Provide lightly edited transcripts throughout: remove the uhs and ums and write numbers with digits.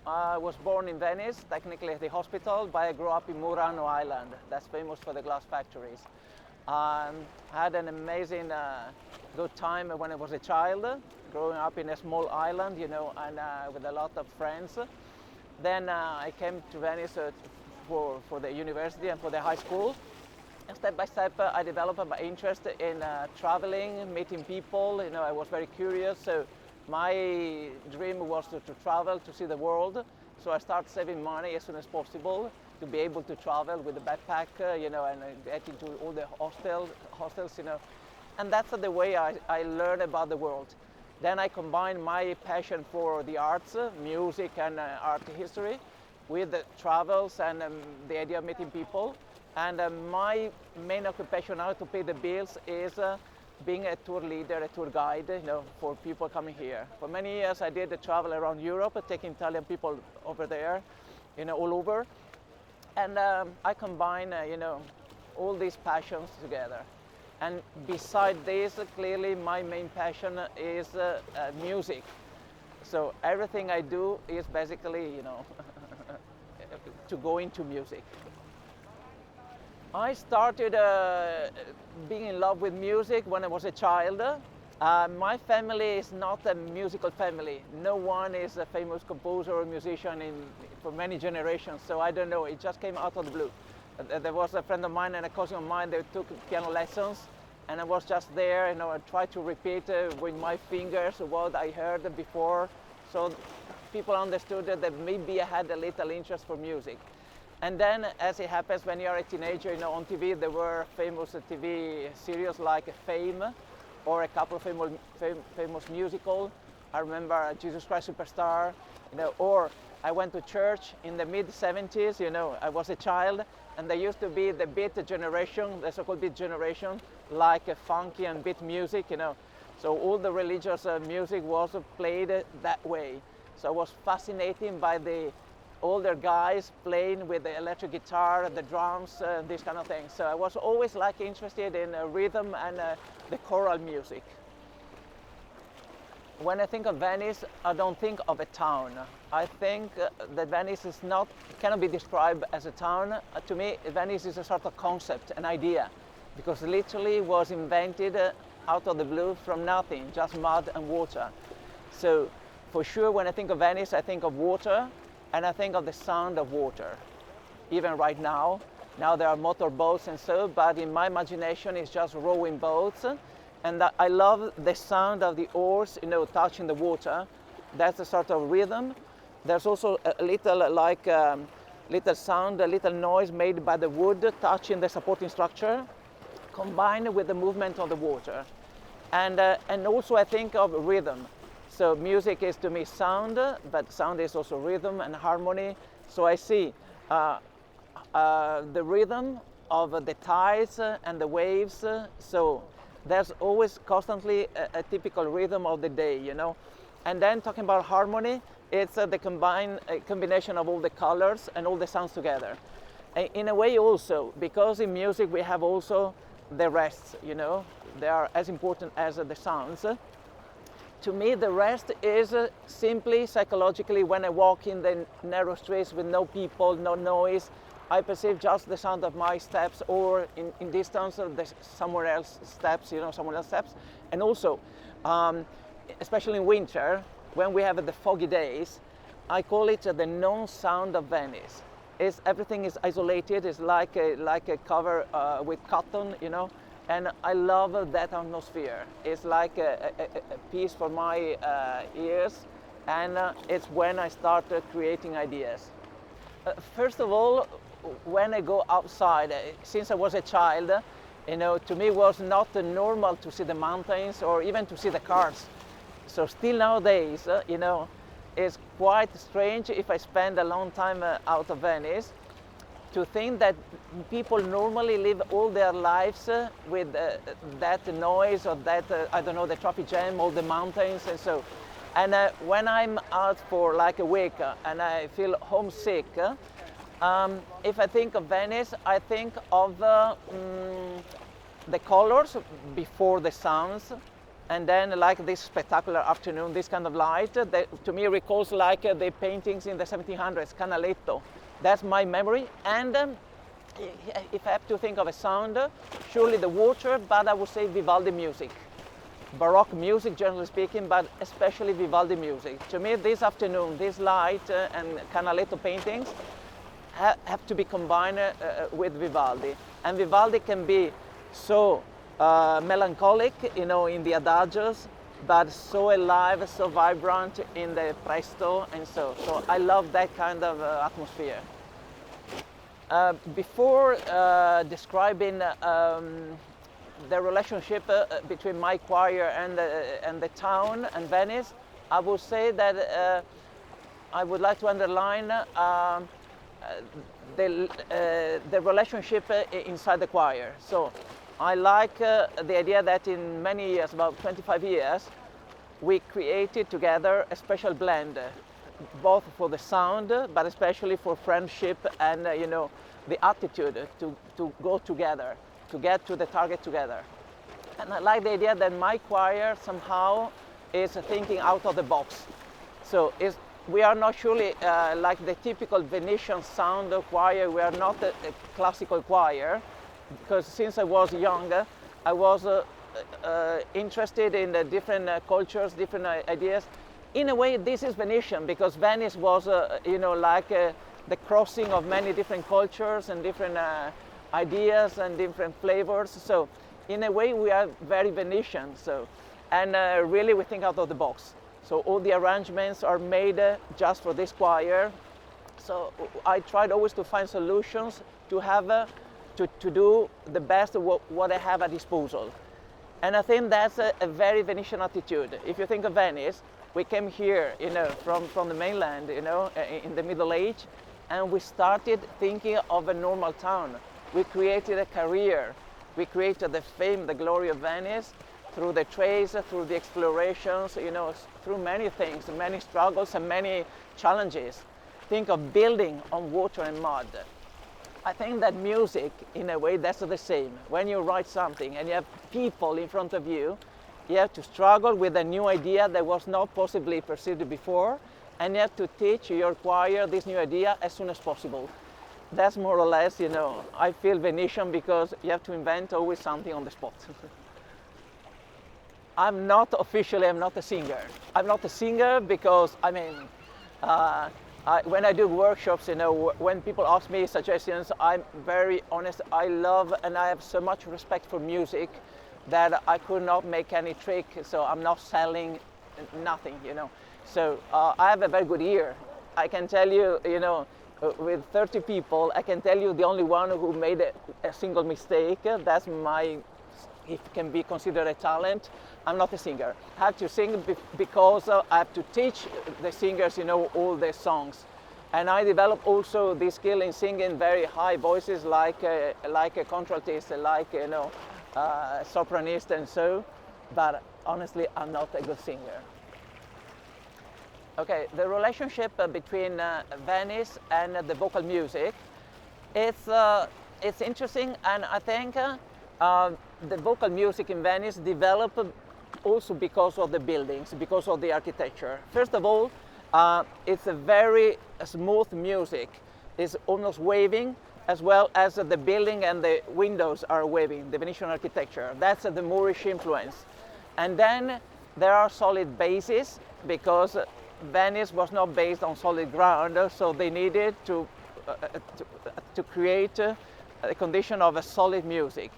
I was born in Venice, technically at the hospital, but I grew up in Murano Island. That's famous for the glass factories. I had an amazing good time when I was a child, growing up in a small island, you know, and with a lot of friends. Then I came to Venice for the university and for the high school. And step by step, I developed my interest in traveling, meeting people. You know, I was very curious. So my dream was to travel, to see the world. So I started saving money as soon as possible to be able to travel with a backpack, you know, and get into all the hostels, you know. And that's the way I learned about the world. Then I combined my passion for the arts, music and art history, with the travels and the idea of meeting people. And my main occupation now to pay the bills is being a tour leader, a tour guide, you know, for people coming here. For many years I did the travel around Europe, taking Italian people over there, you know, all over. And I combine, you know, all these passions together. And beside this, clearly my main passion is music. So everything I do is basically, you know, to go into music. I started being in love with music when I was a child. My family is not a musical family. No one is a famous composer or musician for many generations, so I don't know, it just came out of the blue. There was a friend of mine and a cousin of mine, they took piano lessons, and I was just there, you know, I tried to repeat with my fingers what I heard before, so people understood that maybe I had a little interest for music. And then, as it happens when you're a teenager, you know, on TV there were famous TV series like Fame, or a couple of famous musicals. I remember Jesus Christ Superstar, you know, or I went to church in the mid-70s, you know, I was a child, and there used to be the beat generation, the so-called beat generation, like funky and beat music, you know. So all the religious music was played that way. So I was fascinated by the older guys playing with the electric guitar, the drums, this kind of thing. So I was always like interested in rhythm and the choral music. When I think of Venice, I don't think of a town. I think that Venice cannot be described as a town. To me, Venice is a sort of concept, an idea, because literally it was invented out of the blue from nothing, just mud and water. So for sure, when I think of Venice, I think of water, and I think of the sound of water. Even right now there are motorboats and so, but in my imagination it's just rowing boats. And I love the sound of the oars, you know, touching the water. That's a sort of rhythm. There's also a little little sound, a little noise made by the wood touching the supporting structure, combined with the movement of the water. And also I think of rhythm. So music is to me sound, but sound is also rhythm and harmony. So I see the rhythm of the tides and the waves. So there's always constantly a typical rhythm of the day, you know. And then talking about harmony, it's the combination of all the colors and all the sounds together. In a way also, because in music we have also the rests, you know, they are as important as the sounds. To me, the rest is simply psychologically when I walk in the narrow streets with no people, no noise, I perceive just the sound of my steps, or in distance, someone else's steps, you know, someone else's steps. And also, especially in winter, when we have the foggy days, I call it the non-sound of Venice. Everything is isolated, it's like a cover with cotton, you know. And I love that atmosphere. It's like a piece for my ears, and it's when I start creating ideas. First of all, when I go outside, since I was a child, you know, to me it was not normal to see the mountains or even to see the cars. So still nowadays, you know, it's quite strange if I spend a long time out of Venice, to think that people normally live all their lives with that noise or that, I don't know, the traffic jam, all the mountains and so. And when I'm out for like a week and I feel homesick, if I think of Venice, I think of the colors before the sounds, and then like this spectacular afternoon, this kind of light, that to me recalls like the paintings in the 1700s, Canaletto. That's my memory. And if I have to think of a sound, surely the water, but I would say Vivaldi music. Baroque music, generally speaking, but especially Vivaldi music. To me, this afternoon, this light and Canaletto paintings have to be combined with Vivaldi. And Vivaldi can be so melancholic, you know, in the adagios, but so alive, so vibrant in the presto, and so I love that kind of atmosphere. Before describing the relationship between my choir and the town and Venice, I would say that I would like to underline the relationship inside the choir. So I like the idea that in many years, about 25 years, we created together a special blend, both for the sound, but especially for friendship and you know, the attitude to go together, to get to the target together. And I like the idea that my choir somehow is thinking out of the box. So we are not surely like the typical Venetian sound choir. We are not a classical choir, because since I was younger, I was interested in the different cultures, different ideas. In a way, this is Venetian, because Venice was, you know, like the crossing of many different cultures and different ideas and different flavors. So in a way, we are very Venetian. So, and really we think out of the box. So all the arrangements are made just for this choir. So I tried always to find solutions to have, to do the best of what I have at disposal. And I think that's a very Venetian attitude. If you think of Venice, we came here, you know, from the mainland, you know, in the Middle Age, and we started thinking of a normal town. We created a career. We created the fame, the glory of Venice through the trades, through the explorations, you know, through many things, many struggles and many challenges. Think of building on water and mud. I think that music, in a way, that's the same. When you write something and you have people in front of you, you have to struggle with a new idea that was not possibly perceived before, and you have to teach your choir this new idea as soon as possible. That's more or less, you know, I feel Venetian, because you have to invent always something on the spot. I'm not a singer. I'm not a singer because, I mean, when I do workshops, you know, when people ask me suggestions, I'm very honest. I love and I have so much respect for music that I could not make any trick, so I'm not selling nothing, you know. So I have a very good ear. I can tell you, you know, with 30 people, I can tell you the only one who made a single mistake. That's my, it can be considered a talent. I'm not a singer. I have to sing because I have to teach the singers, you know, all the songs. And I developed also the skill in singing very high voices, like a contraltist, like, you know, sopranist and so. But honestly, I'm not a good singer. Okay, the relationship between Venice and the vocal music, it's interesting, and I think the vocal music in Venice developed also because of the buildings, because of the architecture. First of all, it's a very smooth music. It's almost waving, as well as the building and the windows are waving, the Venetian architecture. That's the Moorish influence. And then there are solid bases, because Venice was not based on solid ground, so they needed to create a condition of a solid music.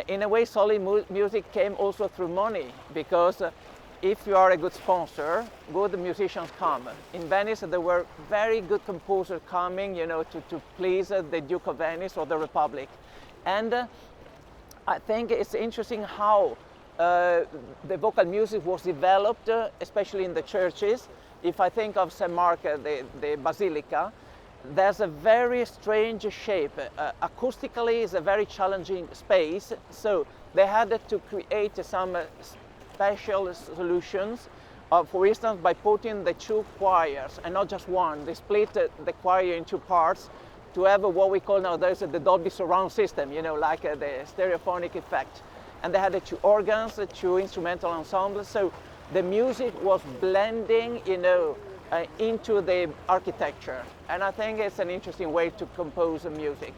In a way, solid music came also through money, because if you are a good sponsor, good musicians come. In Venice, there were very good composers coming, you know, to please the Duke of Venice or the Republic. And I think it's interesting how the vocal music was developed, especially in the churches. If I think of St. Mark, the Basilica, there's a very strange shape. Acoustically, it's a very challenging space, so they had to create some special solutions. For instance, by putting the two choirs, and not just one. They split the choir in two parts to have what we call nowadays the Dolby surround system, you know, like the stereophonic effect. and they had the two organs, the two instrumental ensembles. So the music was blending, into the architecture, and I think it's an interesting way to compose music.